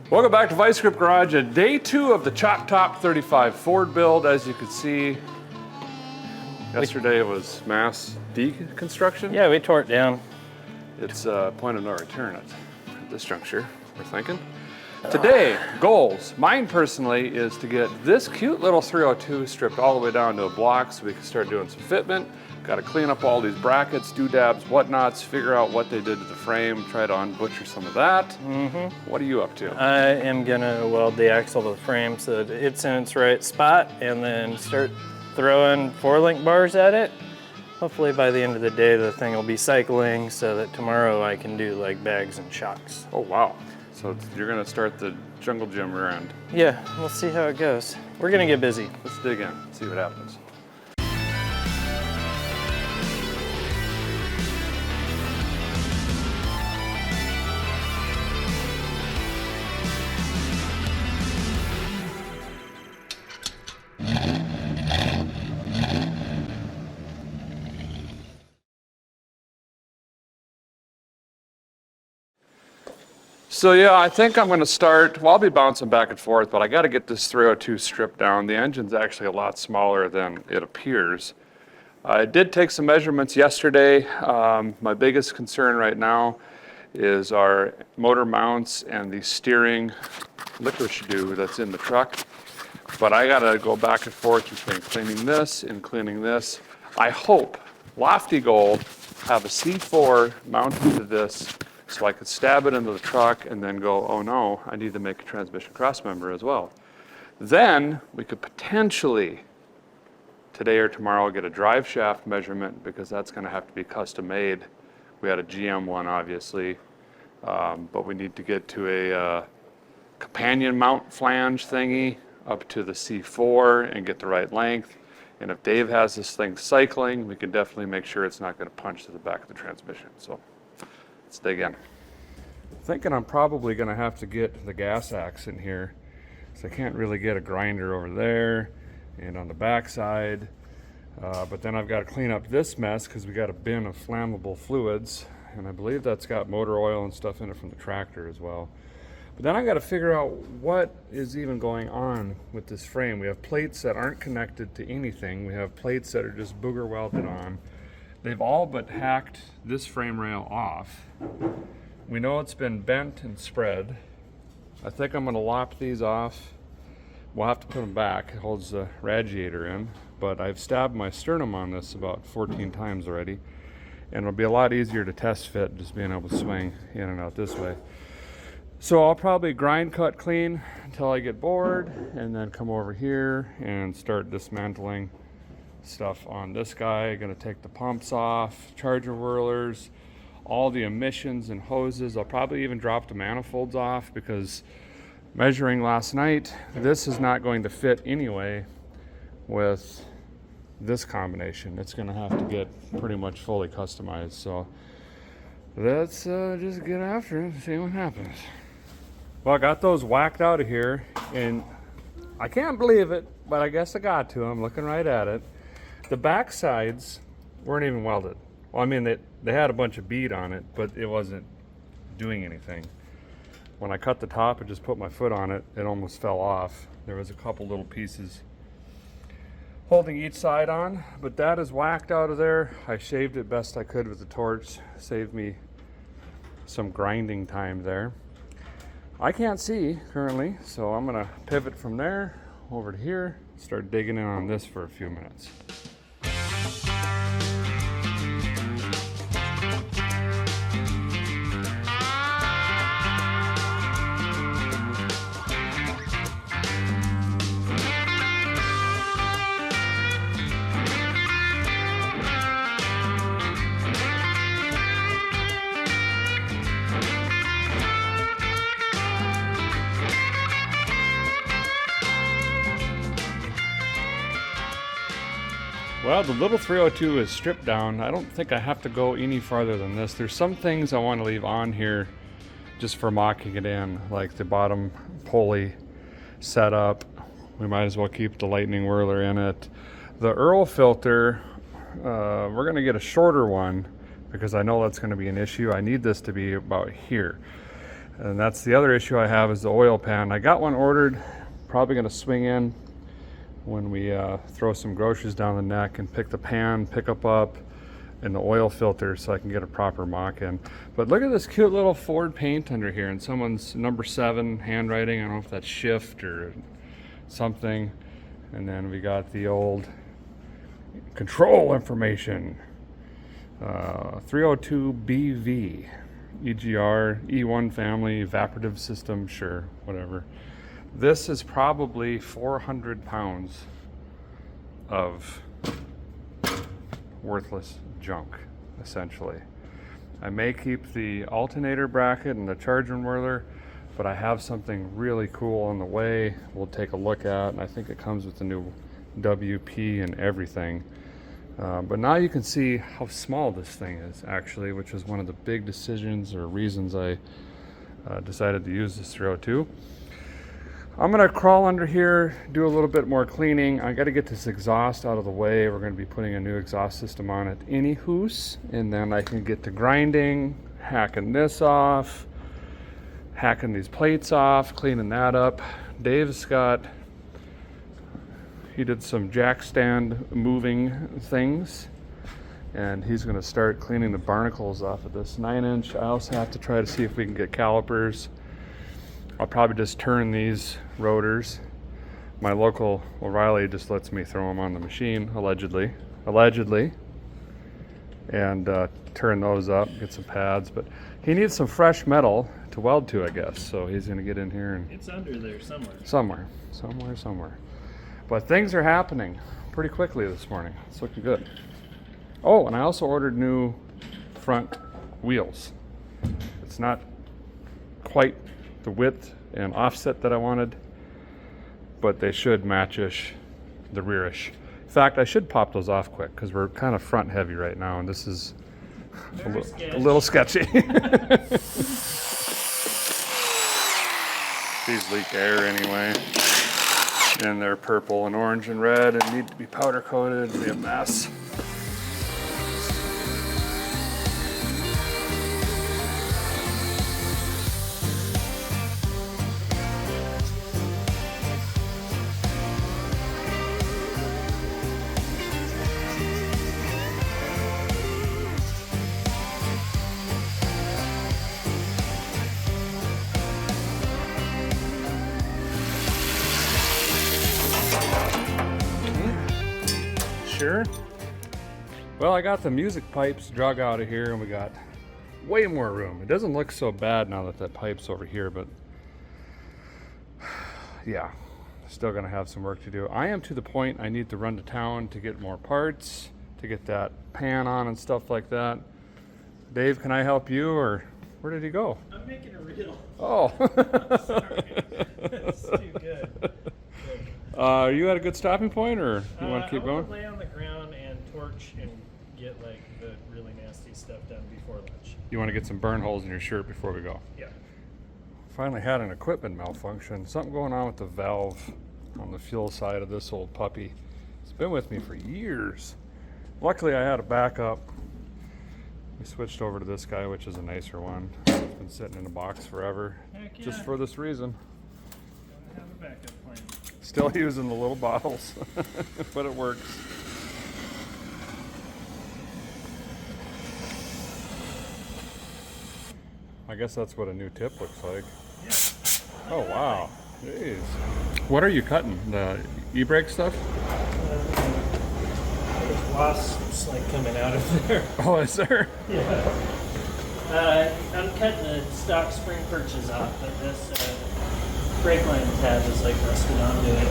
Welcome back to Vice Grip Garage and day 2 of the Chop Top 35 Ford build. As you can see, yesterday it was mass deconstruction. Yeah, we tore it down. It's a point of no return at this juncture, we're thinking. Today, goals. Mine personally is to get this cute little 302 stripped all the way down to a block so we can start doing some fitment. Got to clean up all these brackets, doodads, whatnots, figure out what they did to the frame, try to unbutcher some of that. What are you up to? I am gonna weld the axle to the frame so that it's in its right spot and then start throwing 4-link bars at it. Hopefully by the end of the day the thing will be cycling so that tomorrow I can do like bags and shocks. Oh wow. So you're gonna start the jungle gym rear end. Yeah, we'll see how it goes. We're gonna get busy. Let's dig in, see what happens. So yeah, I think I'm gonna start, well, I'll be bouncing back and forth, but I gotta get this 302 stripped down. The engine's actually a lot smaller than it appears. I did take some measurements yesterday. My biggest concern right now is our motor mounts and the steering licorice dew that's in the truck. But I gotta go back and forth between cleaning this and cleaning this. I hope, lofty goal, have a C4 mounted to this so I could stab it into the truck and then go, oh no, I need to make a transmission crossmember as well. Then we could potentially, today or tomorrow, get a drive shaft measurement because that's gonna have to be custom made. We had a GM one, obviously, but we need to get to a companion mount flange thingy up to the C4 and get the right length. And if Dave has this thing cycling, we can definitely make sure it's not gonna punch to the back of the transmission. So. Let's dig in. Thinking I'm probably gonna have to get the gas axe in here, so I can't really get a grinder over there and on the back side. But then I've got to clean up this mess because we got a bin of flammable fluids, and I believe that's got motor oil and stuff in it from the tractor as well. But then I got to figure out what is even going on with this frame. We have plates that aren't connected to anything. We have plates that are just booger welded on. They've all but hacked this frame rail off. We know it's been bent and spread. I think I'm gonna lop these off. We'll have to put them back. It holds the radiator in, but I've stabbed my sternum on this about 14 times already. And it'll be a lot easier to test fit just being able to swing in and out this way. So I'll probably grind, cut, clean until I get bored, and then come over here and start dismantling stuff on this guy. Gonna take the pumps off, charger whirlers, all the emissions and hoses. I'll probably even drop the manifolds off because measuring last night, this is not going to fit anyway with this combination. It's gonna have to get pretty much fully customized. So let's just get after it and see what happens. Well, I got those whacked out of here and I can't believe it, but I guess I got to. I'm looking right at it. The back sides weren't even welded. Well, I mean, they had a bunch of bead on it, but it wasn't doing anything. When I cut the top and just put my foot on it, it almost fell off. There was a couple little pieces holding each side on, but that is whacked out of there. I shaved it best I could with the torch, saved me some grinding time there. I can't see currently, so I'm gonna pivot from there over to here, start digging in on this for a few minutes. Well, the little 302 is stripped down. I don't think I have to go any farther than this. There's some things I want to leave on here just for mocking it in, like the bottom pulley setup. We might as well keep the lightning whirler in it. The Earl filter, we're gonna get a shorter one because I know that's gonna be an issue. I need this to be about here. And that's the other issue I have is the oil pan. I got one ordered, probably gonna swing in when we throw some groceries down the neck and pick the pan, pickup up, and the oil filter so I can get a proper mock in. But look at this cute little Ford paint under here and someone's number 7 handwriting. I don't know if that's shift or something. And then we got the old control information. 302BV, EGR, E1 family, evaporative system, sure, whatever. This is probably 400 pounds of worthless junk, essentially. I may keep the alternator bracket and the charger whirler, but I have something really cool on the way we'll take a look at, and I think it comes with the new WP and everything. But now you can see how small this thing is, actually, which was one of the big decisions or reasons I decided to use this 302. I'm gonna crawl under here, do a little bit more cleaning. I gotta get this exhaust out of the way. We're gonna be putting a new exhaust system on it anyhoos, and then I can get to grinding, hacking this off, hacking these plates off, cleaning that up. Dave's got, he did some jack stand moving things, and he's gonna start cleaning the barnacles off of this 9-inch. I also have to try to see if we can get calipers. I'll probably just turn these rotors. My local O'Reilly just lets me throw them on the machine, allegedly, and turn those up, get some pads. But he needs some fresh metal to weld to, I guess. So he's gonna get in here and It's under there somewhere. Somewhere. But things are happening pretty quickly this morning. It's looking good. Oh, and I also ordered new front wheels. It's not quite the width and offset that I wanted, but they should match-ish the rear-ish. In fact, I should pop those off quick because we're kind of front heavy right now, and this is a little sketchy. These leak air anyway, and they're purple and orange and red and need to be powder coated. It'll be a mess. Sure. Well, I got the music pipes drug out of here and we got way more room. It doesn't look so bad now that pipe's over here, but yeah, still gonna have some work to do. I am to the point I need to run to town to get more parts, to get that pan on and stuff like that. Dave, can I help you, or where did he go? I'm making a reel. Oh. Sorry. That's too good. Are you at a good stopping point, or you want to keep I going? lay on the ground and torch and get like the really nasty stuff done before lunch. You want to get some burn holes in your shirt before we go? Yeah. Finally had an equipment malfunction. Something going on with the valve on the fuel side of this old puppy. It's been with me for years. Luckily I had a backup. We switched over to this guy, which is a nicer one. It's been sitting in a box forever. Heck yeah. Just for this reason. Gotta have a backup plan. Still using the little bottles, but it works. I guess that's what a new tip looks like. Yeah. Oh wow, jeez. What are you cutting? The e-brake stuff? There's wasps like coming out of there. Oh, is there? Yeah. I'm cutting the stock spring perches off, but this brake line tab is like rusted onto it.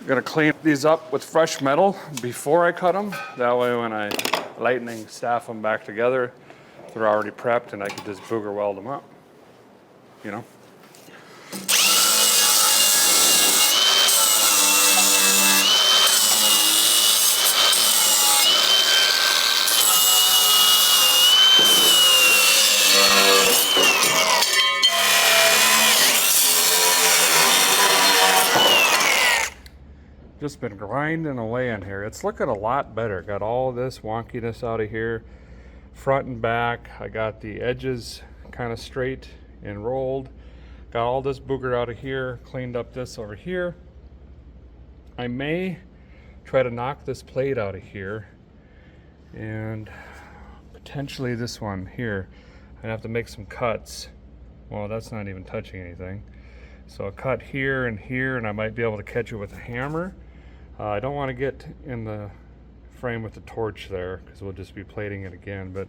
I'm gonna clean these up with fresh metal before I cut them. That way when I lightning staff them back together, they're already prepped and I can just booger weld them up, you know? Just been grinding away in here. It's looking a lot better. Got all this wonkiness out of here. front and back. I got the edges kind of straight and rolled. Got all this booger out of here, cleaned up this over here. I may try to knock this plate out of here and potentially this one here. I have to make some cuts. Well, that's not even touching anything. So a cut here, and I might be able to catch it with a hammer. I don't want to get in the frame with the torch there because we'll just be plating it again, but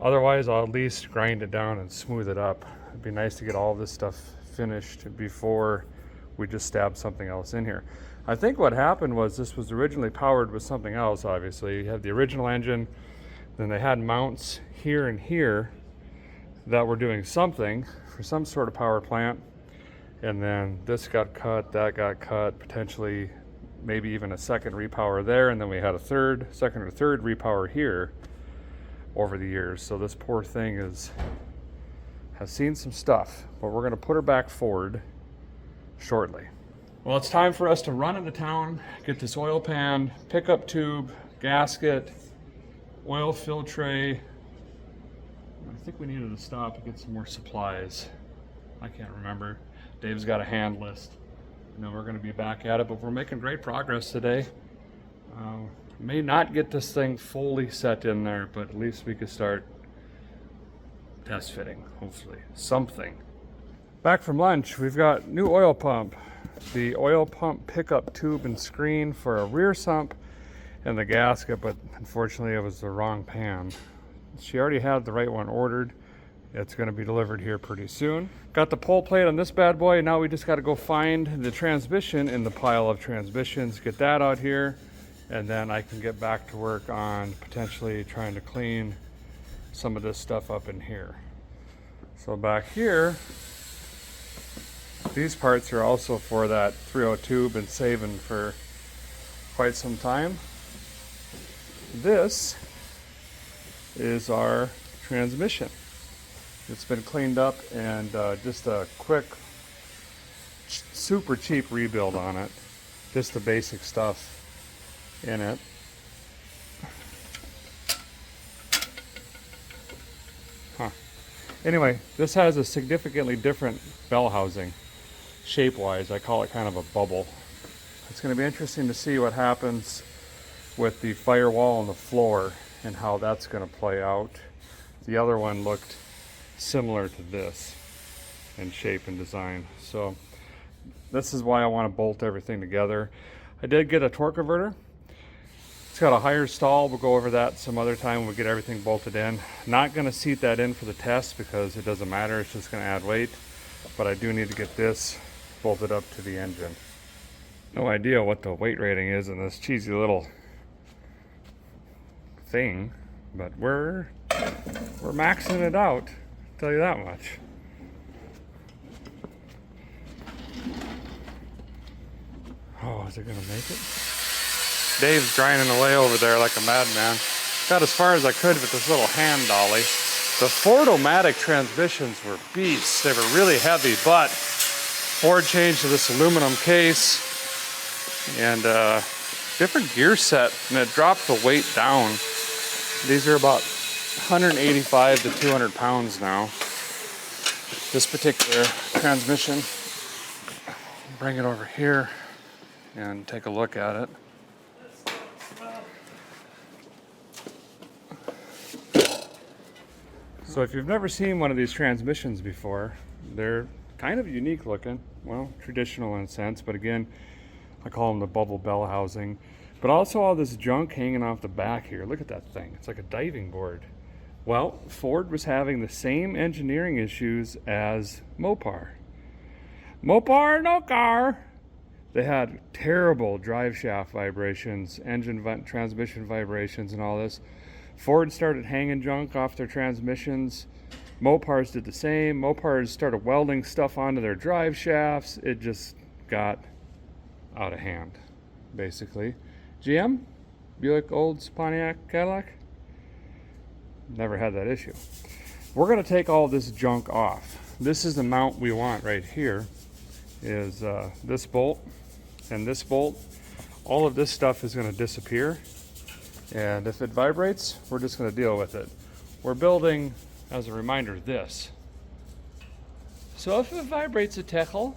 otherwise I'll at least grind it down and smooth it up. It'd be nice to get all this stuff finished before we just stab something else in here. I think what happened was this was originally powered with something else, obviously. You have the original engine, then they had mounts here and here that were doing something for some sort of power plant, and then this got cut, that got cut, potentially maybe even a second repower there, and then we had a second or third repower here over the years. So this poor thing has seen some stuff, but we're gonna put her back forward shortly. Well, it's time for us to run into town, get this oil pan, pickup tube, gasket, oil fill tray. I think we needed to stop and get some more supplies. I can't remember. Dave's got a hand list. You know, we're going to be back at it, but we're making great progress today. May not get this thing fully set in there, but at least we could start test fitting, hopefully. Something. Back from lunch, we've got new oil pump. The oil pump pickup tube and screen for a rear sump and the gasket, but unfortunately it was the wrong pan. She already had the right one ordered. It's going to be delivered here pretty soon. Got the pull plate on this bad boy. Now we just got to go find the transmission in the pile of transmissions, get that out here, and then I can get back to work on potentially trying to clean some of this stuff up in here. So back here, these parts are also for that 302, been saving for quite some time. This is our transmission. It's been cleaned up and just a quick, super cheap rebuild on it. Just the basic stuff in it. Anyway, this has a significantly different bell housing, shape-wise. I call it kind of a bubble. It's going to be interesting to see what happens with the firewall on the floor and how that's going to play out. The other one looked similar to this in shape and design. So this is why I want to bolt everything together. I did get a torque converter. It's got a higher stall. We'll go over that some other time when we get everything bolted in. Not going to seat that in for the test because it doesn't matter. It's just going to add weight. But I do need to get this bolted up to the engine. No idea what the weight rating is in this cheesy little thing, but we're maxing it out. Tell you that much. Oh, is it gonna make it? Dave's grinding away over there like a madman. Got as far as I could with this little hand dolly. The Ford-O-Matic transmissions were beasts. They were really heavy, but Ford changed to this aluminum case and different gear set, and it dropped the weight down. These are about 185 to 200 pounds now. This particular transmission. Bring it over here and take a look at it. So if you've never seen one of these transmissions before, they're kind of unique looking. Well, traditional in a sense, but again, I call them the bubble bell housing. But also all this junk hanging off the back here. Look at that thing. It's like a diving board. Well, Ford was having the same engineering issues as Mopar. Mopar, no car. They had terrible drive shaft vibrations, transmission vibrations and all this. Ford started hanging junk off their transmissions. Mopars did the same. Mopars started welding stuff onto their drive shafts. It just got out of hand, basically. GM? Buick, Olds, Pontiac, Cadillac? Never had that issue. We're going to take all this junk off. This is the mount we want right here. Is this bolt and this bolt. All of this stuff is going to disappear. And if it vibrates, we're just going to deal with it. we're building, as a reminder, this. So if it vibrates a tickle,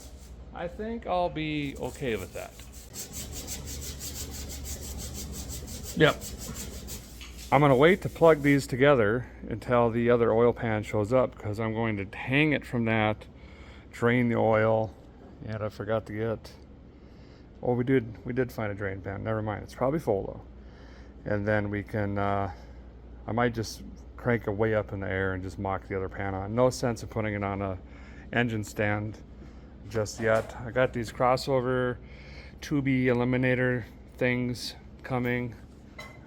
I think I'll be okay with that. Yep. I'm gonna wait to plug these together until the other oil pan shows up, because I'm going to hang it from that, drain the oil, and I forgot to get, oh, we did find a drain pan, never mind, it's probably full though. And then we can, I might just crank it way up in the air and just mock the other pan on. No sense of putting it on a engine stand just yet. I got these crossover tubey eliminator things coming.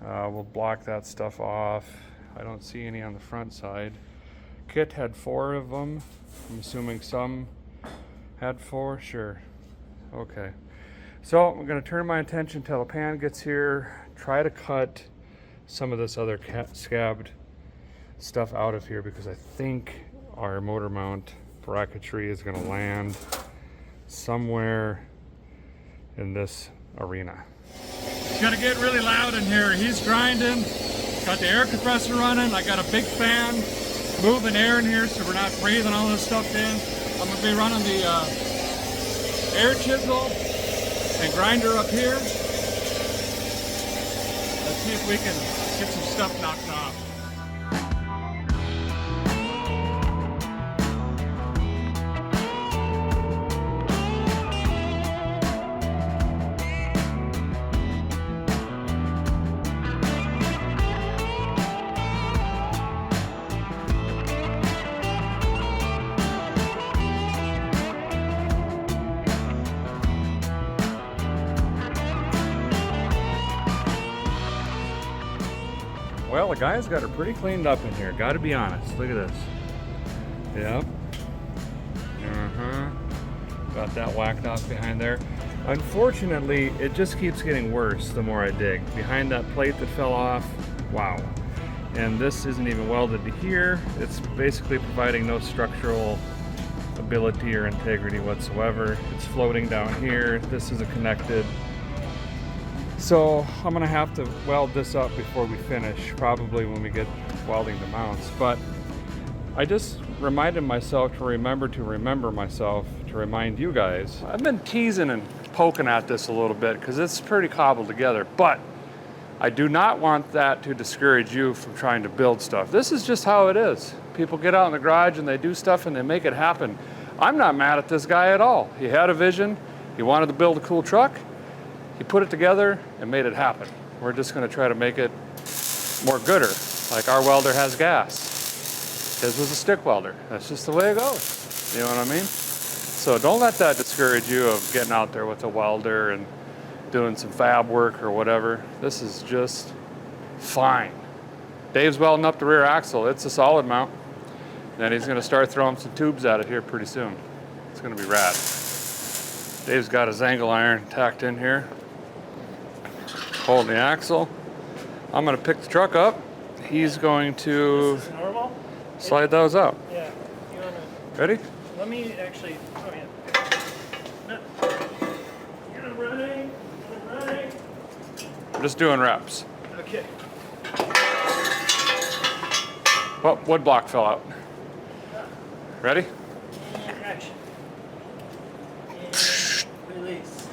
We'll block that stuff off. I don't see any on the front side. Kit had 4 of them. I'm assuming some had 4. Sure. Okay. So I'm going to turn my attention till the pan gets here. Try to cut some of this other scabbed stuff out of here, because I think our motor mount bracketry is going to land somewhere in this arena. It's gonna get really loud in here. He's grinding, got the air compressor running. I got a big fan moving air in here so we're not breathing all this stuff in. I'm gonna be running the air chisel and grinder up here. Let's see if we can get some stuff knocked off. Well, the guys got it pretty cleaned up in here, gotta be honest. Look at this. Yep. Got that whacked off behind there. Unfortunately, it just keeps getting worse the more I dig. Behind that plate that fell off, wow. And this isn't even welded to here. It's basically providing no structural ability or integrity whatsoever. It's floating down here. This isn't connected. So I'm gonna have to weld this up before we finish, probably when we get welding the mounts. But I just reminded myself to remember myself to remind you guys. I've been teasing and poking at this a little bit because it's pretty cobbled together, but I do not want that to discourage you from trying to build stuff. This is just how it is. People get out in the garage and they do stuff and they make it happen. I'm not mad at this guy at all. He had a vision, he wanted to build a cool truck, he put it together and made it happen. We're just gonna try to make it more gooder, like our welder has gas. His was a stick welder. That's just the way it goes. You know what I mean? So don't let that discourage you of getting out there with a welder and doing some fab work or whatever. This is just fine. Dave's welding up the rear axle. It's a solid mount. And he's gonna start throwing some tubes at it here pretty soon. It's gonna be rad. Dave's got his angle iron tacked in here, holding the axle. I'm gonna pick the truck up. He's going to This is normal? slide those out. Yeah. You wanna, Ready? let me actually, oh yeah. No. Get it running, get it running. I'm just doing reps. Okay. Well, wood block fell out. Ready? And action. And release.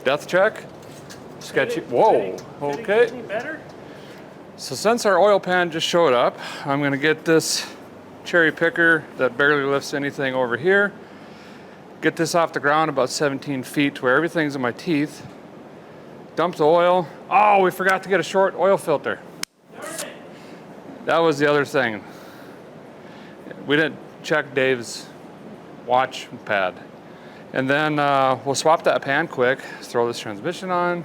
Depth check. Sketchy. Did it- Whoa. did it Okay. get any better? So since our oil pan just showed up, I'm gonna get this cherry picker that barely lifts anything over here. Get this off the ground about 17 feet to where everything's in my teeth. Dump the oil. Oh, we forgot to get a short oil filter. That was the other thing. We didn't check Dave's watch pad. And then we'll swap that pan quick, throw this transmission on,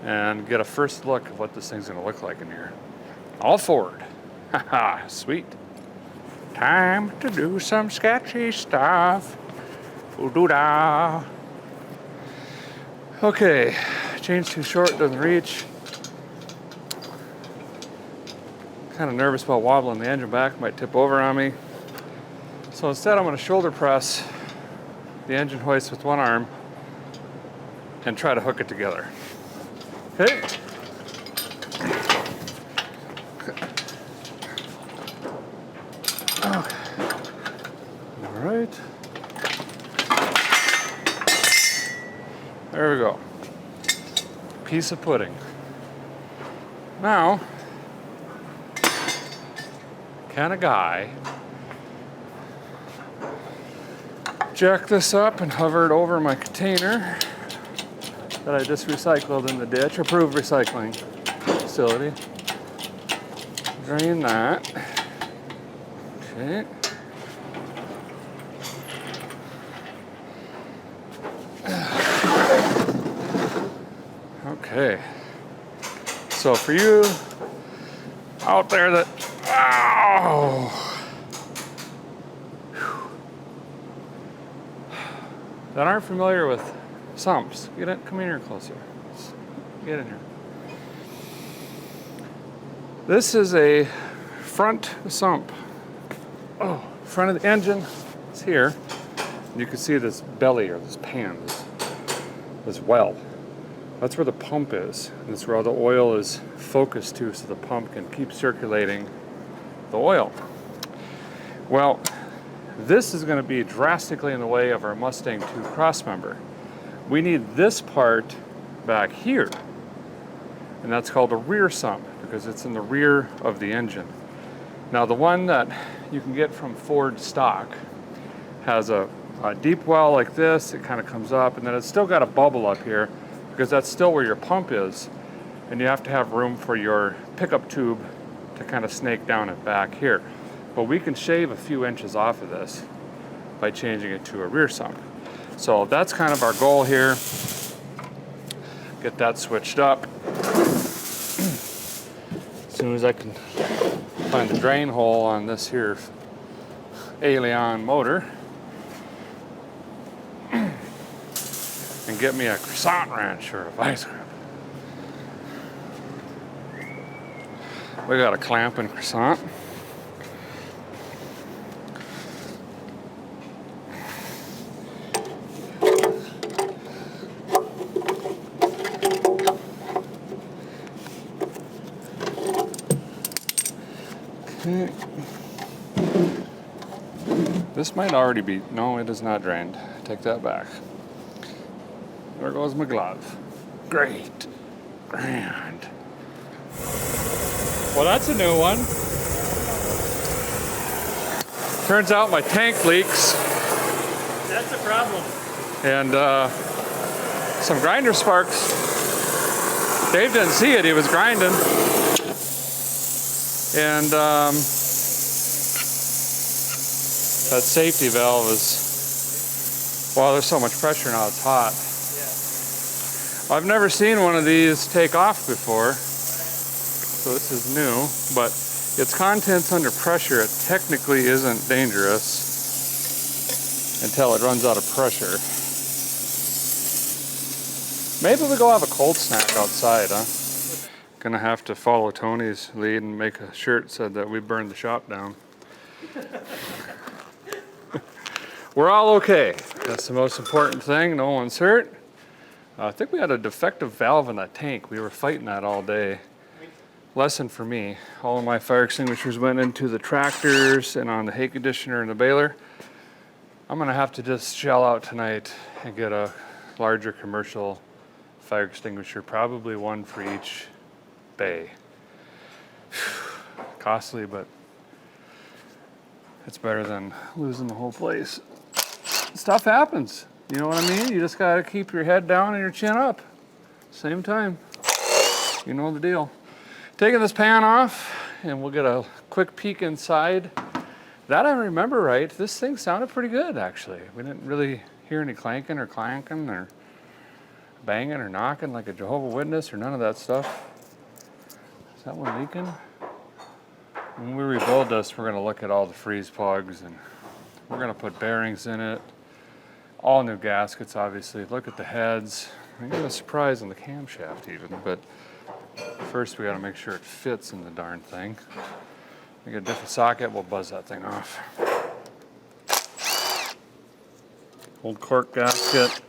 and get a first look of what this thing's gonna look like in here. All forward. Haha, sweet. Time to do some sketchy stuff. Ooh-doo-dah. Okay, chain's too short, doesn't reach. Kind of nervous about wobbling the engine back, might tip over on me. So instead I'm gonna shoulder press the engine hoist with one arm and try to hook it together. Okay. Okay. All right. There we go. Piece of pudding. Now, can a guy jack this up and hover it over my container that I just recycled in the ditch, approved recycling facility. Drain that. Okay. Okay. So for you out there that, that aren't familiar with sumps, come in here closer. Get in here. This is a front sump. Front of the engine is here. You can see this belly or this pan, this well. That's where the pump is. That's where all the oil is focused to, so the pump can keep circulating the oil. Well, this is going to be drastically in the way of our Mustang 2 crossmember. We need this part back here, and that's called a rear sump because it's in the rear of the engine. Now, the one that you can get from Ford stock has a deep well like this. It kind of comes up, and then it's still got a bubble up here because that's still where your pump is, and you have to have room for your pickup tube to kind of snake down it back here. But we can shave a few inches off of this by changing it to a rear sump. So that's kind of our goal here. Get that switched up. As soon as I can find the drain hole on this here Alien motor and get me a croissant wrench or a vice grip. We got a clamp and croissant. Okay. This might already be, no, it is not drained. Take that back. There goes my glove. Great. Grand. Well, that's a new one. Turns out my tank leaks. That's a problem. And some grinder sparks. Dave didn't see it, he was grinding. And that safety valve is, well, there's so much pressure now, it's hot. Yeah. I've never seen one of these take off before, so this is new, but its contents under pressure, it technically isn't dangerous until it runs out of pressure. Maybe we go have a cold snack outside, huh? Gonna have to follow Tony's lead and make a shirt said that we burned the shop down. We're all okay. That's the most important thing. No one's hurt. I think we had a defective valve in that tank. We were fighting that all day. Lesson for me. All of my fire extinguishers went into the tractors and on the hay conditioner and the baler. I'm gonna have to just shell out tonight and get a larger commercial fire extinguisher, probably one for each bay. Costly, but it's better than losing the whole place. Stuff happens, you know what I mean? You just gotta keep your head down and your chin up. Same time. You know the deal. Taking this pan off, and we'll get a quick peek inside. That I remember right, this thing sounded pretty good actually. We didn't really hear any clanking or banging or knocking like a Jehovah's Witness or none of that stuff. Is that one leaking? When we rebuild this, we're gonna look at all the freeze plugs and we're gonna put bearings in it. All new gaskets, obviously. Look at the heads. I got a surprise on the camshaft even, but first we gotta make sure it fits in the darn thing. We get a different socket, we'll buzz that thing off. Old cork gasket.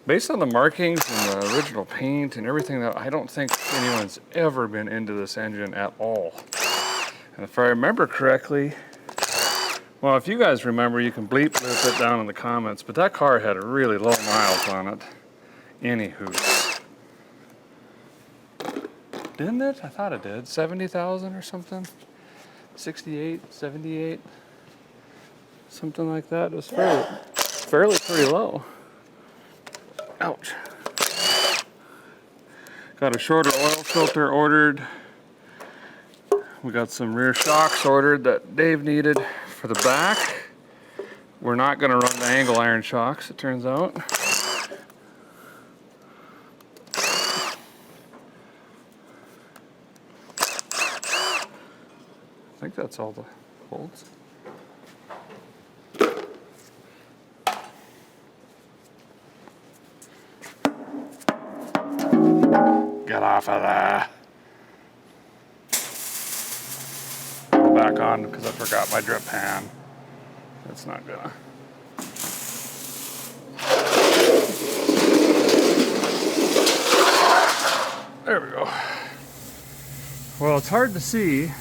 Based on the markings and the original paint and everything, that I don't think anyone's ever been into this engine at all. And if I remember correctly, Well, if you guys remember, you can bleep it down in the comments, but that car had really low miles on it. Anywho. Didn't it? I thought it did. 70,000 or something? 68, 78? Something like that. It was fairly pretty low. Ouch. Got a shorter oil filter ordered. We got some rear shocks ordered that Dave needed for the back. We're not going to run the angle iron shocks, it turns out. I think that's all the bolts. Get off of there. Go back on because I forgot my drip pan. That's not gonna. There we go. Well, it's hard to see,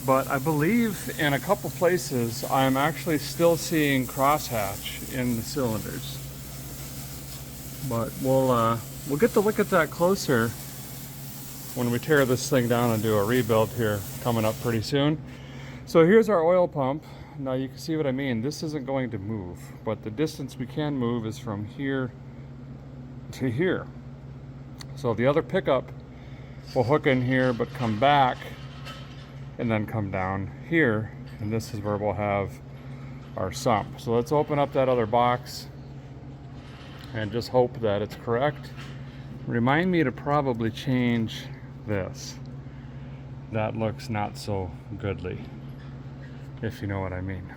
but I believe in a couple places I'm actually still seeing crosshatch in the cylinders. But we'll get to look at that closer when we tear this thing down and do a rebuild here coming up pretty soon. So here's our oil pump. Now you can see what I mean. This isn't going to move, but the distance we can move is from here to here. So the other pickup will hook in here but come back and then come down here, and this is where we'll have our sump. So let's open up that other box and just hope that it's correct. Remind me to probably change this. That looks not so goodly, if you know what I mean.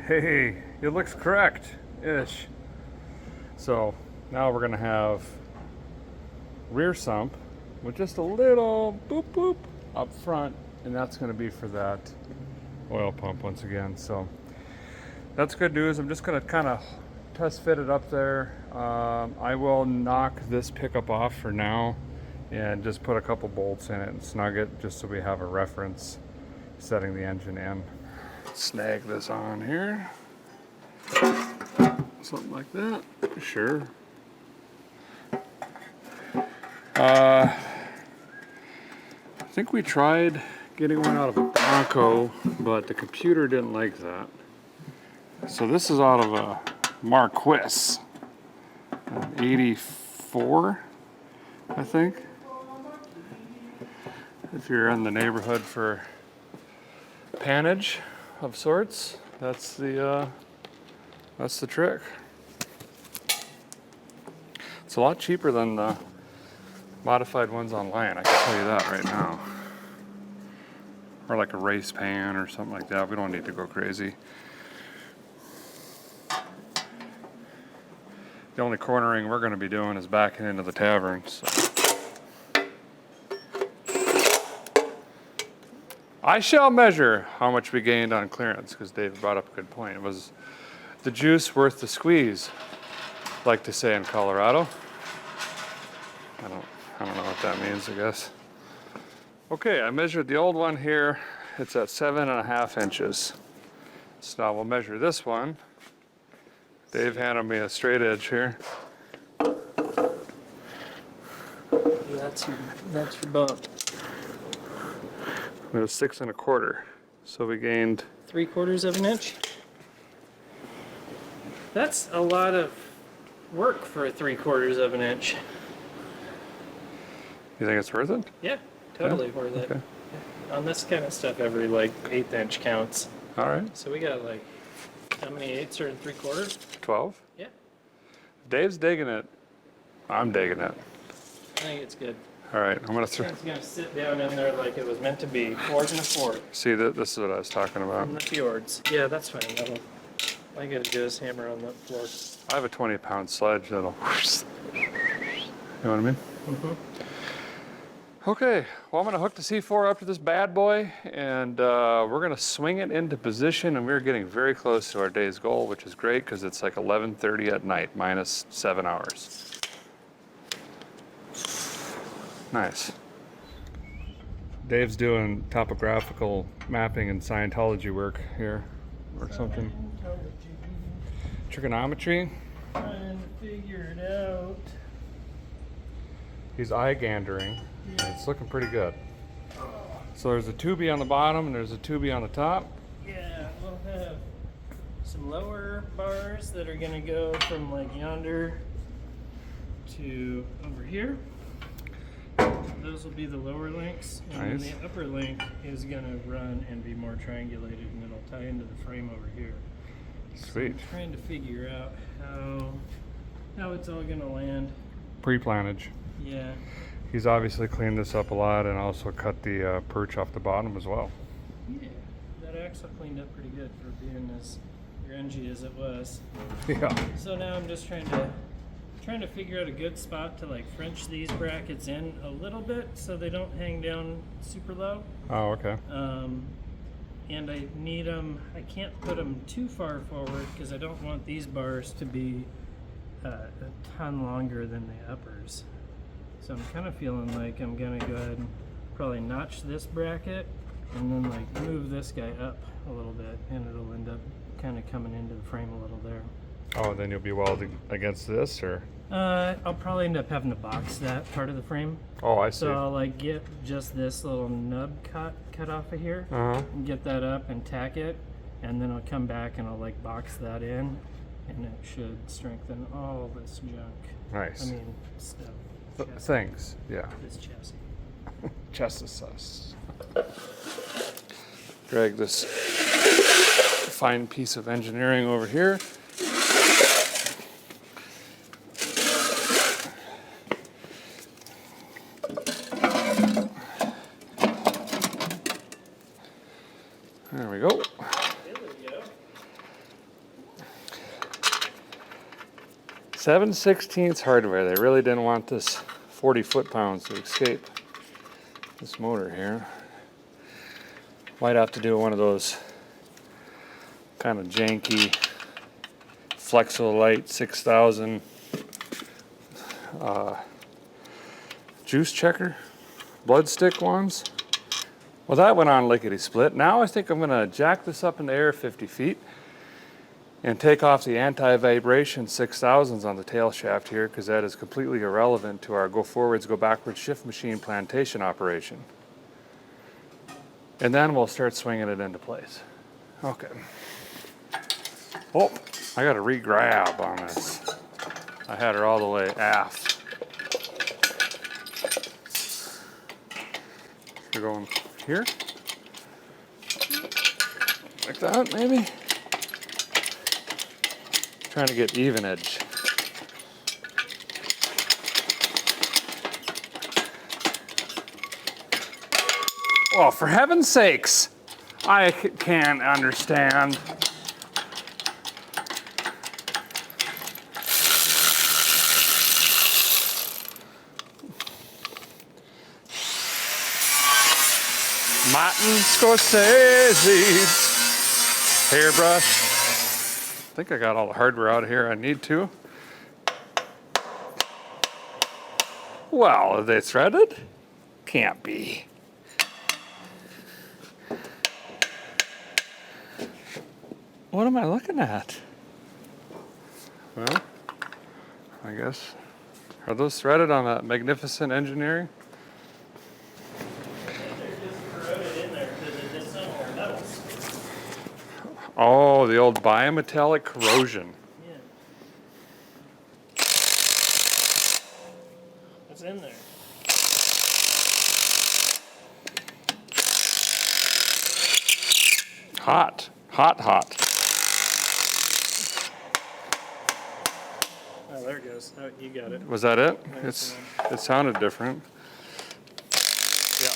Hey, it looks correct-ish. So now we're gonna have rear sump with just a little boop boop up front, and that's gonna be for that oil pump once again. So that's good news. I'm just gonna kind of test fit it up there. I will knock this pickup off for now and just put a couple bolts in it and snug it just so we have a reference setting the engine in. Snag this on here. Something like that. Sure. I think we tried getting one out of a Bronco, but the computer didn't like that. So this is out of a Marquis, 84, I think. If you're in the neighborhood for panage of sorts, that's the trick. It's a lot cheaper than the modified ones online, I can tell you that right now. Or like a race pan or something like that. We don't need to go crazy. The only cornering we're going to be doing is backing into the tavern. So. I shall measure how much we gained on clearance, because Dave brought up a good point. It was the juice worth the squeeze, like to say in Colorado. I don't know what that means, I guess. Okay, I measured the old one here. It's at 7.5 inches. So now we'll measure this one. Dave handed me a straight edge here. That's your bump. It was 6 1/4. So we gained 3/4 of an inch. That's a lot of work for 3/4 of an inch. You think it's worth it? Yeah, totally worth it. Okay. On this kind of stuff, every like 1/8 inch counts. All right. So we got like, how many 8ths are in 3/4? 12. Yeah, Dave's digging it. I'm digging it. I think it's good. All right, I'm gonna throw. It's gonna sit down in there like it was meant to be, 4 1/4 See, this is what I was talking about. from the fjords. Yeah, that's fine. All I gotta do is hammer on that floor. I have a 20-pound sledge that'll. You know what I mean? Mm-hmm. Okay, well, I'm gonna hook the C4 up to this bad boy, and we're gonna swing it into position, and we're getting very close to our day's goal, which is great because it's like 11:30 at night, minus 7 hours. Nice. Dave's doing topographical mapping and Scientology work here, or something. Trigonometry. Trying to figure it out. He's eye-gandering, and it's looking pretty good. So there's a tubey on the bottom and there's a tubey on the top. Yeah, we'll have some lower bars that are gonna go from like yonder to over here. Those will be the lower links, and Nice. then the upper link is gonna run and be more triangulated, and it'll tie into the frame over here. Sweet. I'm trying to figure out how it's all gonna land. Pre-planage. Yeah. He's obviously cleaned this up a lot and also cut the perch off the bottom as well. Yeah, that axle cleaned up pretty good for being as grungy as it was. Yeah. So now I'm just trying to figure out a good spot to like French these brackets in a little bit so they don't hang down super low. Oh, okay. And I need them, I can't put them too far forward because I don't want these bars to be a ton longer than the uppers. So I'm kind of feeling like I'm gonna go ahead and probably notch this bracket and then like move this guy up a little bit, and it'll end up kind of coming into the frame a little there. Oh, then you'll be welding against this, or? I'll probably end up having to box that part of the frame. Oh, I see. So I'll like get just this little nub cut off of here Uh-huh. and get that up and tack it, and then I'll come back and I'll like box that in, and it should strengthen all this junk. Nice. I mean, stuff. Things, yeah. This chassis. Chassis. Drag this fine piece of engineering over here. There we go. There we go. 7/16 hardware. They really didn't want this 40 foot-pounds to escape this motor here. Might have to do one of those kind of janky Flexolite 6000 juice checker blood stick ones. Well, that went on lickety-split. Now I think I'm gonna jack this up in the air 50 feet and take off the anti-vibration 6000s on the tail shaft here, because that is completely irrelevant to our go forwards, go backwards shift machine plantation operation. And then we'll start swinging it into place. Okay. Oh, I got to re-grab on this. I had her all the way aft. We're going here. Like that, maybe? Trying to get even edge. Oh, for heaven's sakes, I can't understand. Martin Scorsese's hairbrush. I think I got all the hardware out of here I need to. Well, are they threaded? Can't be. What am I looking at? Well, I guess. Are those threaded on that magnificent engineering? They're just corroded in there because of dissimilar metals. Oh, the old bimetallic corrosion. Yeah. What's in there? Hot, hot, hot. Oh, there it goes. Oh, you got it. Was that it? Nice It sounded different. Yeah.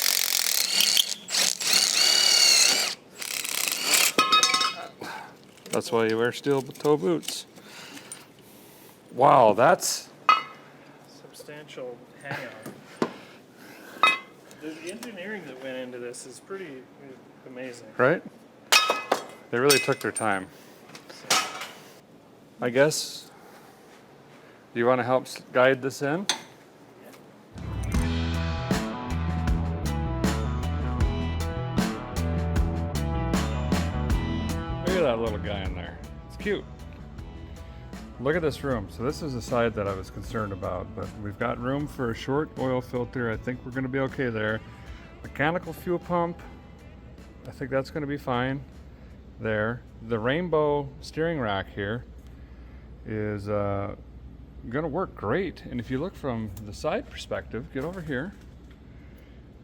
That's why you wear steel toe boots. Wow, that's Substantial hang on. The engineering that went into this is pretty amazing. right. They really took their time. I guess. Do you want to help guide this in? that little guy in there. It's cute. Look at this room. So this is the side that I was concerned about, but we've got room for a short oil filter. I think we're gonna be okay there. Mechanical fuel pump, I think that's gonna be fine there. The rainbow steering rack here is gonna work great. And if you look from the side perspective, get over here,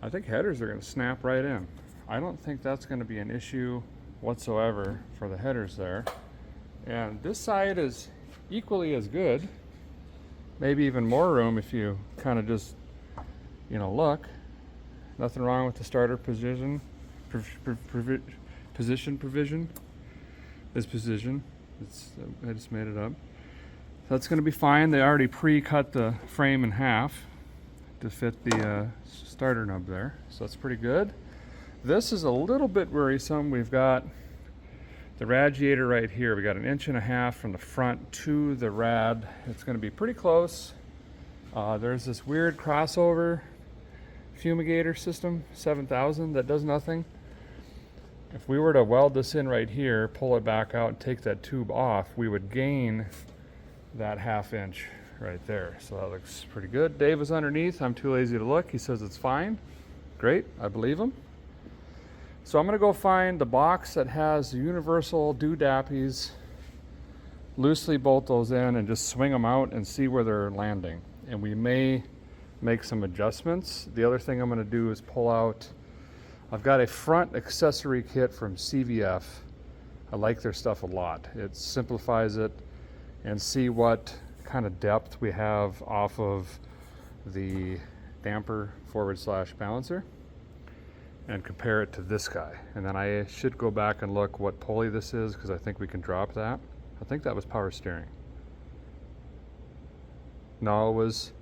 I think headers are gonna snap right in. I don't think that's gonna be an issue whatsoever for the headers there. And this side is equally as good, maybe even more room if you kind of just, you know, look. Nothing wrong with the starter position, position provision. This position, I just made it up. That's going to be fine. They already pre-cut the frame in half to fit the starter nub there, so that's pretty good. This is a little bit worrisome. We've got the radiator right here. We got 1.5 inches from the front to the rad. It's going to be pretty close. There's this weird crossover fumigator system, 7000, that does nothing. If we were to weld this in right here, pull it back out and take that tube off, we would gain that 1/2 inch right there. So that looks pretty good. Dave is underneath. I'm too lazy to look. He says it's fine. Great, I believe him. So I'm gonna go find the box that has the universal doodappies, loosely bolt those in and just swing them out and see where they're landing. And we may make some adjustments. The other thing I'm gonna do is pull out, I've got a front accessory kit from CVF. I like their stuff a lot. It simplifies it, and see what kind of depth we have off of the damper / balancer and compare it to this guy. And then I should go back and look what pulley this is, because I think we can drop that. I think that was power steering. No, it was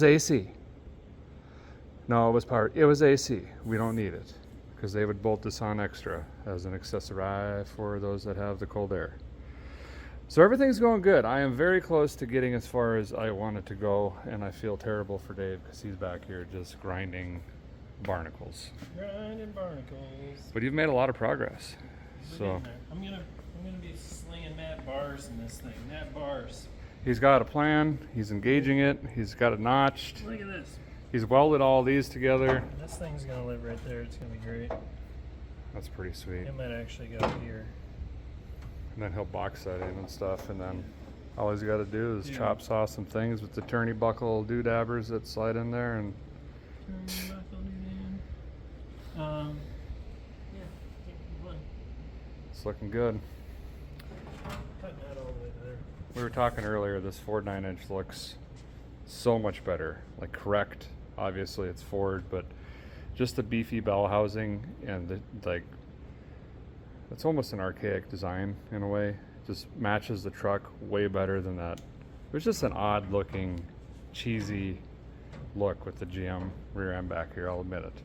AC. No, it was AC. We don't need it, because they would bolt this on extra as an accessory for those that have the cold air. So everything's going good. I am very close to getting as far as I wanted to go, and I feel terrible for Dave because he's back here just grinding barnacles. Grinding barnacles. But you've made a lot of progress. So I'm gonna be slinging mat bars in this thing. Mat bars. he's got a plan. He's engaging it. He's got it notched. Look at this. He's welded all these together. This thing's gonna live right there. It's gonna be great. That's pretty sweet. It might actually go here. And then he'll box that in and stuff, and then all he's got to do is Yeah. chop saw some things with the tourney buckle doodabbers that slide in there, and Yeah, can't complain. it's looking good. Cutting that all the way to there. We were talking earlier, this Ford 9-inch looks so much better. Like, correct, obviously it's Ford, but just the beefy bell housing and the, like, it's almost an archaic design in a way. Just matches the truck way better than that. It was just an odd looking, cheesy look with the GM rear end back here, I'll admit it.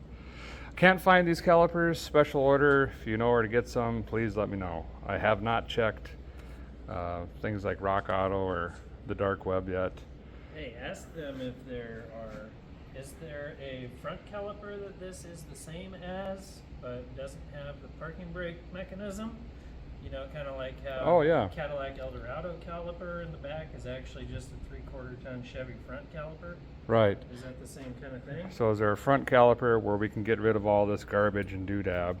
Can't find these calipers, special order. If you know where to get some, please let me know. I have not checked things like Rock Auto or the dark web yet. Hey, ask them if is there a front caliper that this is the same as, but doesn't have the parking brake mechanism? You know, kind of like how Oh, yeah. Cadillac Eldorado caliper in the back is actually just a 3/4 ton Chevy front caliper. Right. Is that the same kind of thing? So is there a front caliper where we can get rid of all this garbage and doodab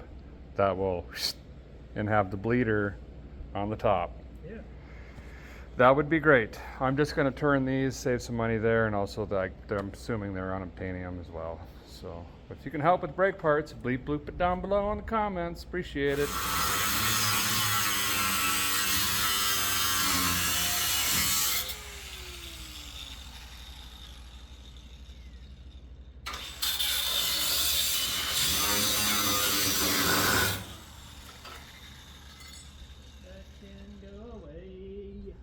that will and have the bleeder on the top? Yeah. That would be great. I'm just going to turn these, save some money there, and also I'm assuming they're on obtainium as well. So if you can help with brake parts, bleep bloop it down below in the comments. Appreciate it. That can go away.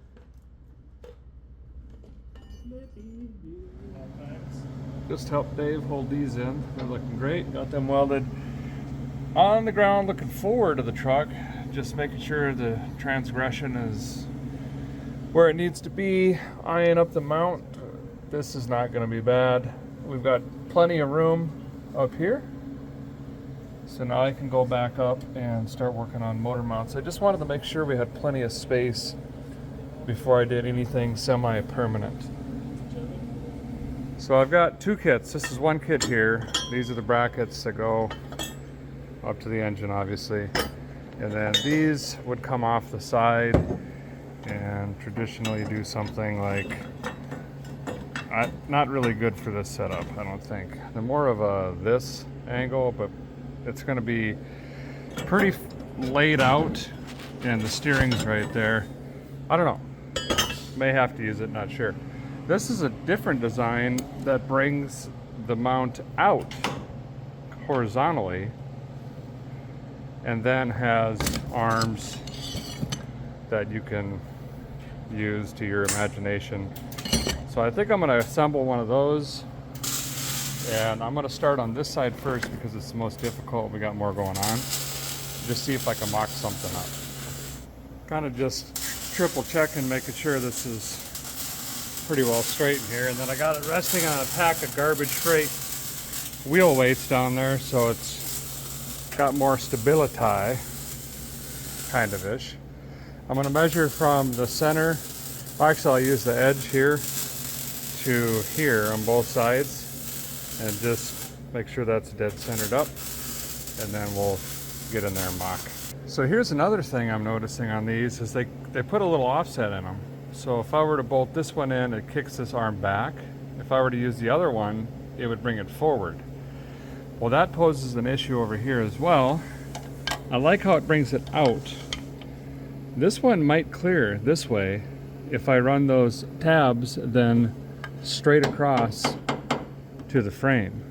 Just help Dave hold these in. They're looking great. Got them welded on the ground, looking forward to the truck. Just making sure the transgression is where it needs to be. Eyeing up the mount. This is not going to be bad. We've got plenty of room up here. So now I can go back up and start working on motor mounts. I just wanted to make sure we had plenty of space before I did anything semi-permanent. So I've got two kits. This is one kit here. These are the brackets that go up to the engine, obviously. And then these would come off the side and traditionally do something like, not really good for this setup, I don't think. They're more of a this angle, but it's going to be pretty laid out, and the steering's right there. I don't know. May have to use it, not sure. This is a different design that brings the mount out horizontally and then has arms that you can use to your imagination. So I think I'm going to assemble one of those. And I'm going to start on this side first because it's the most difficult. We got more going on. Just see if I can mock something up. Kind of just triple checking, making sure this is pretty well straight in here. And then I got it resting on a pack of garbage freight wheel weights down there, so it's got more stability, kind of ish. I'm going to measure from the center. Actually, I'll use the edge here to here on both sides. And just make sure that's dead centered up, and then we'll get in there and mock. So here's another thing I'm noticing on these is they put a little offset in them. So if I were to bolt this one in, it kicks this arm back. If I were to use the other one, it would bring it forward. Well, that poses an issue over here as well. I like how it brings it out. This one might clear this way if I run those tabs then straight across to the frame,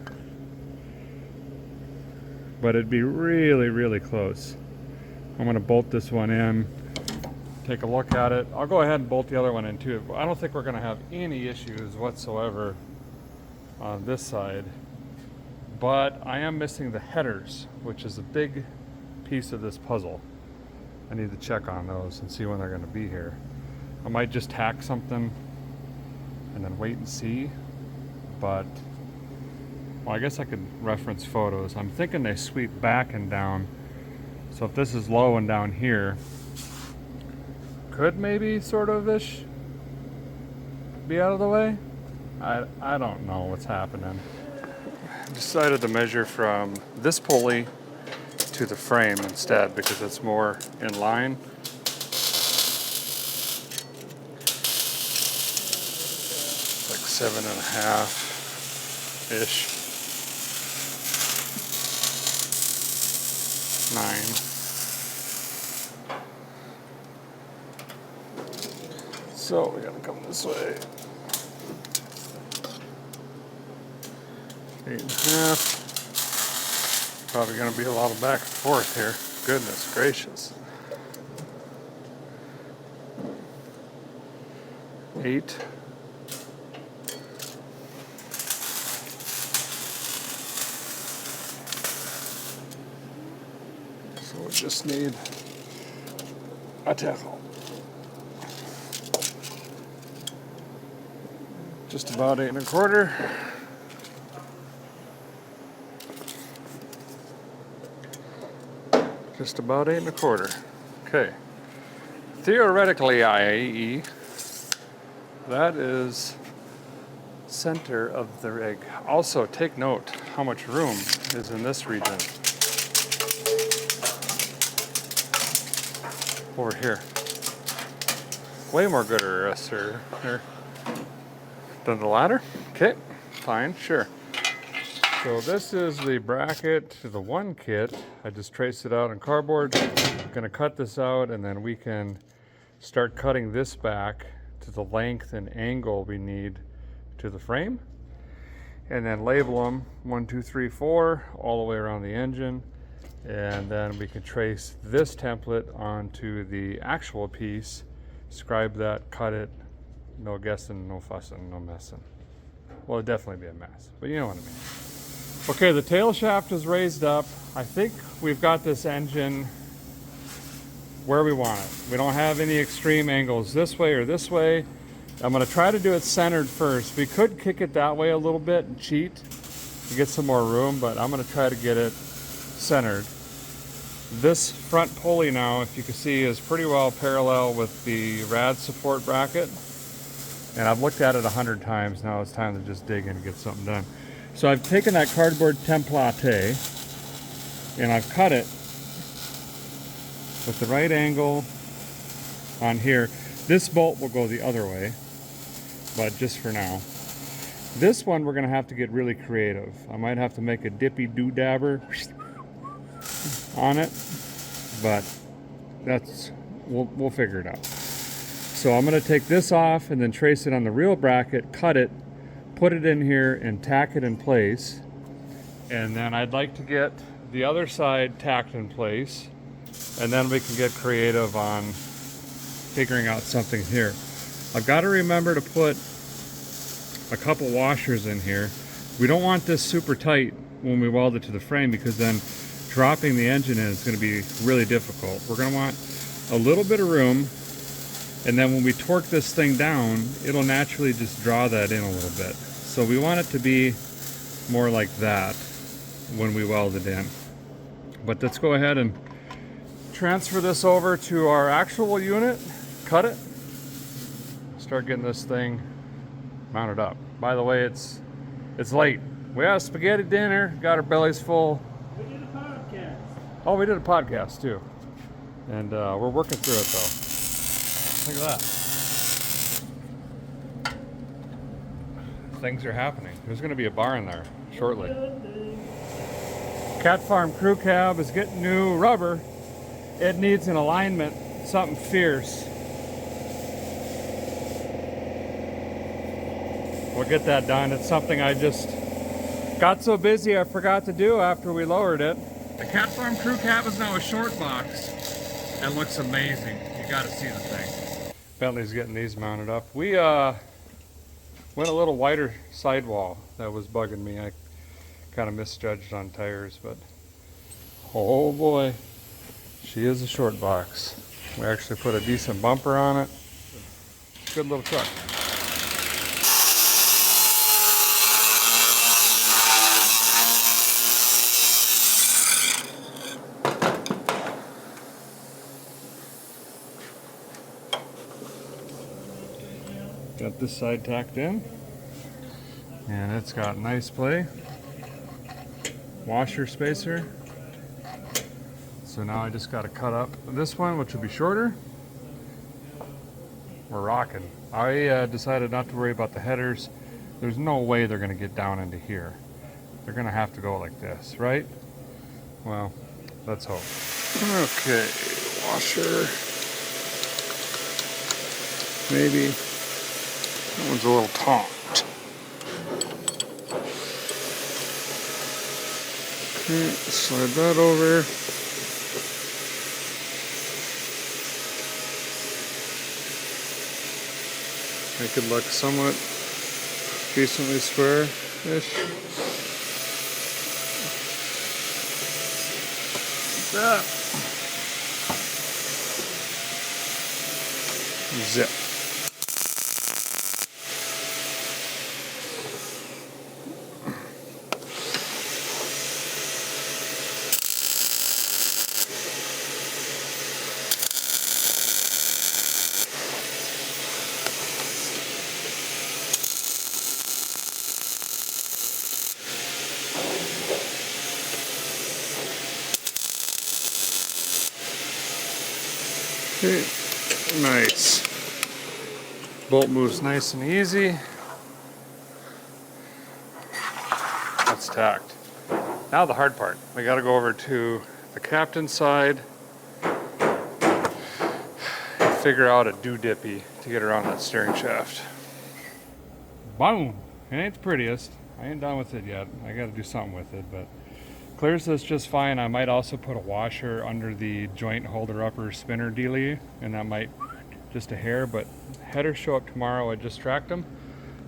but it'd be really, really close. I'm going to bolt this one in, take a look at it. I'll go ahead and bolt the other one in too. I don't think we're going to have any issues whatsoever on this side, but I am missing the headers, which is a big piece of this puzzle. I need to check on those and see when they're going to be here. I might just tack something and then wait and see, but well, I guess I could reference photos. I'm thinking they sweep back and down. So if this is low and down here, could maybe sort of-ish be out of the way? I don't know what's happening. I decided to measure from this pulley to the frame instead because it's more in line. It's like 7.5-ish. 9. So we gotta come this way. 8.5. Probably gonna be a lot of back and forth here. Goodness gracious. 8. So we just need a tackle. Just about 8.25. Just about 8.25. Okay. Theoretically, IAE, that is center of the rig. Also, take note how much room is in this region. Over here. Way more good here than the ladder. Okay, fine, sure. So this is the bracket to the one kit. I just traced it out on cardboard. I'm gonna cut this out and then we can start cutting this back to the length and angle we need to the frame. And then label them 1, 2, 3, 4 all the way around the engine. And then we can trace this template onto the actual piece, scribe that, cut it, no guessing, no fussing, no messing. Well, it'd definitely be a mess, but you know what I mean. Okay, the tail shaft is raised up. I think we've got this engine where we want it. We don't have any extreme angles this way or this way. I'm gonna try to do it centered first. We could kick it that way a little bit and cheat to get some more room, but I'm gonna try to get it centered. This front pulley now, if you can see, is pretty well parallel with the rad support bracket. And I've looked at it 100 times. Now it's time to just dig in and get something done. So I've taken that cardboard template and I've cut it with the right angle on here. This bolt will go the other way, but just for now. This one we're gonna have to get really creative. I might have to make a dippy doodabber on it, but we'll figure it out. So I'm gonna take this off and then trace it on the real bracket, cut it, put it in here and tack it in place. And then I'd like to get the other side tacked in place, and then we can get creative on figuring out something here. I've got to remember to put a couple washers in here. We don't want this super tight when we weld it to the frame, because then dropping the engine in is going to be really difficult. We're going to want a little bit of room, and then when we torque this thing down, it'll naturally just draw that in a little bit. So we want it to be more like that when we weld it in. But let's go ahead and transfer this over to our actual unit, cut it, start getting this thing mounted up. By the way, it's late. We had a spaghetti dinner, got our bellies full. We did a podcast. Oh, we did a podcast too. And we're working through it though. Look at that. Things are happening. There's going to be a bar in there shortly. Cat Farm crew cab is getting new rubber. It needs an alignment, something fierce. We'll get that done. It's something I just got so busy I forgot to do after we lowered it. The Cat Farm crew cab is now a short box and looks amazing. You got to see the thing. Bentley's getting these mounted up. We went a little wider sidewall. That was bugging me. I kind of misjudged on tires, but oh boy, she is a short box. We actually put a decent bumper on it. Good little truck. Got this side tacked in, and it's got nice play. Washer spacer. So now I just got to cut up this one, which will be shorter. We're rocking. I decided not to worry about the headers. There's no way they're going to get down into here. They're going to have to go like this, right? Well, let's hope. Okay, washer. Maybe. That one's a little taut. Okay, slide that over. Make it look somewhat decently square-ish. Like that. Zip. Okay, nice. Bolt moves nice and easy. That's tacked. Now the hard part. We got to go over to the captain's side and figure out a do-dippy to get around that steering shaft. Boom! It ain't the prettiest. I ain't done with it yet. I got to do something with it, but clears this just fine. I might also put a washer under the joint holder upper spinner dealie, and that might just a hair, but headers show up tomorrow. I just tracked them.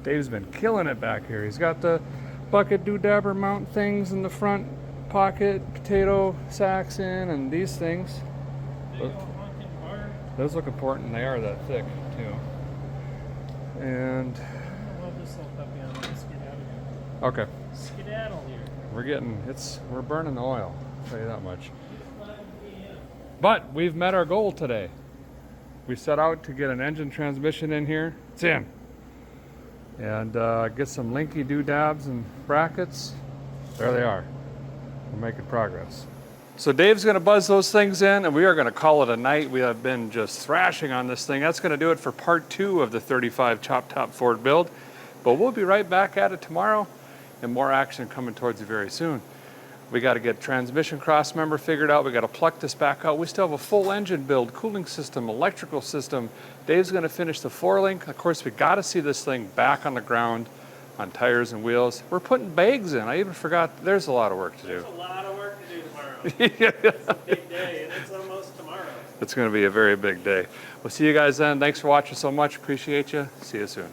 Dave's been killing it back here. He's got the bucket doodabber mount things in the front pocket, potato sacks in, and these things. Those look important. They are that thick too. And okay. Skedaddle here. We're burning the oil. I'll tell you that much. But we've met our goal today. We set out to get an engine transmission in here. It's in. And get some linky doodabs and brackets. There they are. We're making progress. So Dave's going to buzz those things in, and we are going to call it a night. We have been just thrashing on this thing. That's going to do it for part 2 of the 35 chop top Ford build. But we'll be right back at it tomorrow, and more action coming towards you very soon. We got to get transmission cross member figured out. We got to pluck this back out. We still have a full engine build, cooling system, electrical system. Dave's going to finish the 4-link. Of course, we got to see this thing back on the ground on tires and wheels. We're putting bags in. I even forgot there's a lot of work to do. There's a lot of work to do tomorrow. It's a big day, and it's almost tomorrow. It's going to be a very big day. We'll see you guys then. Thanks for watching so much. Appreciate you. See you soon.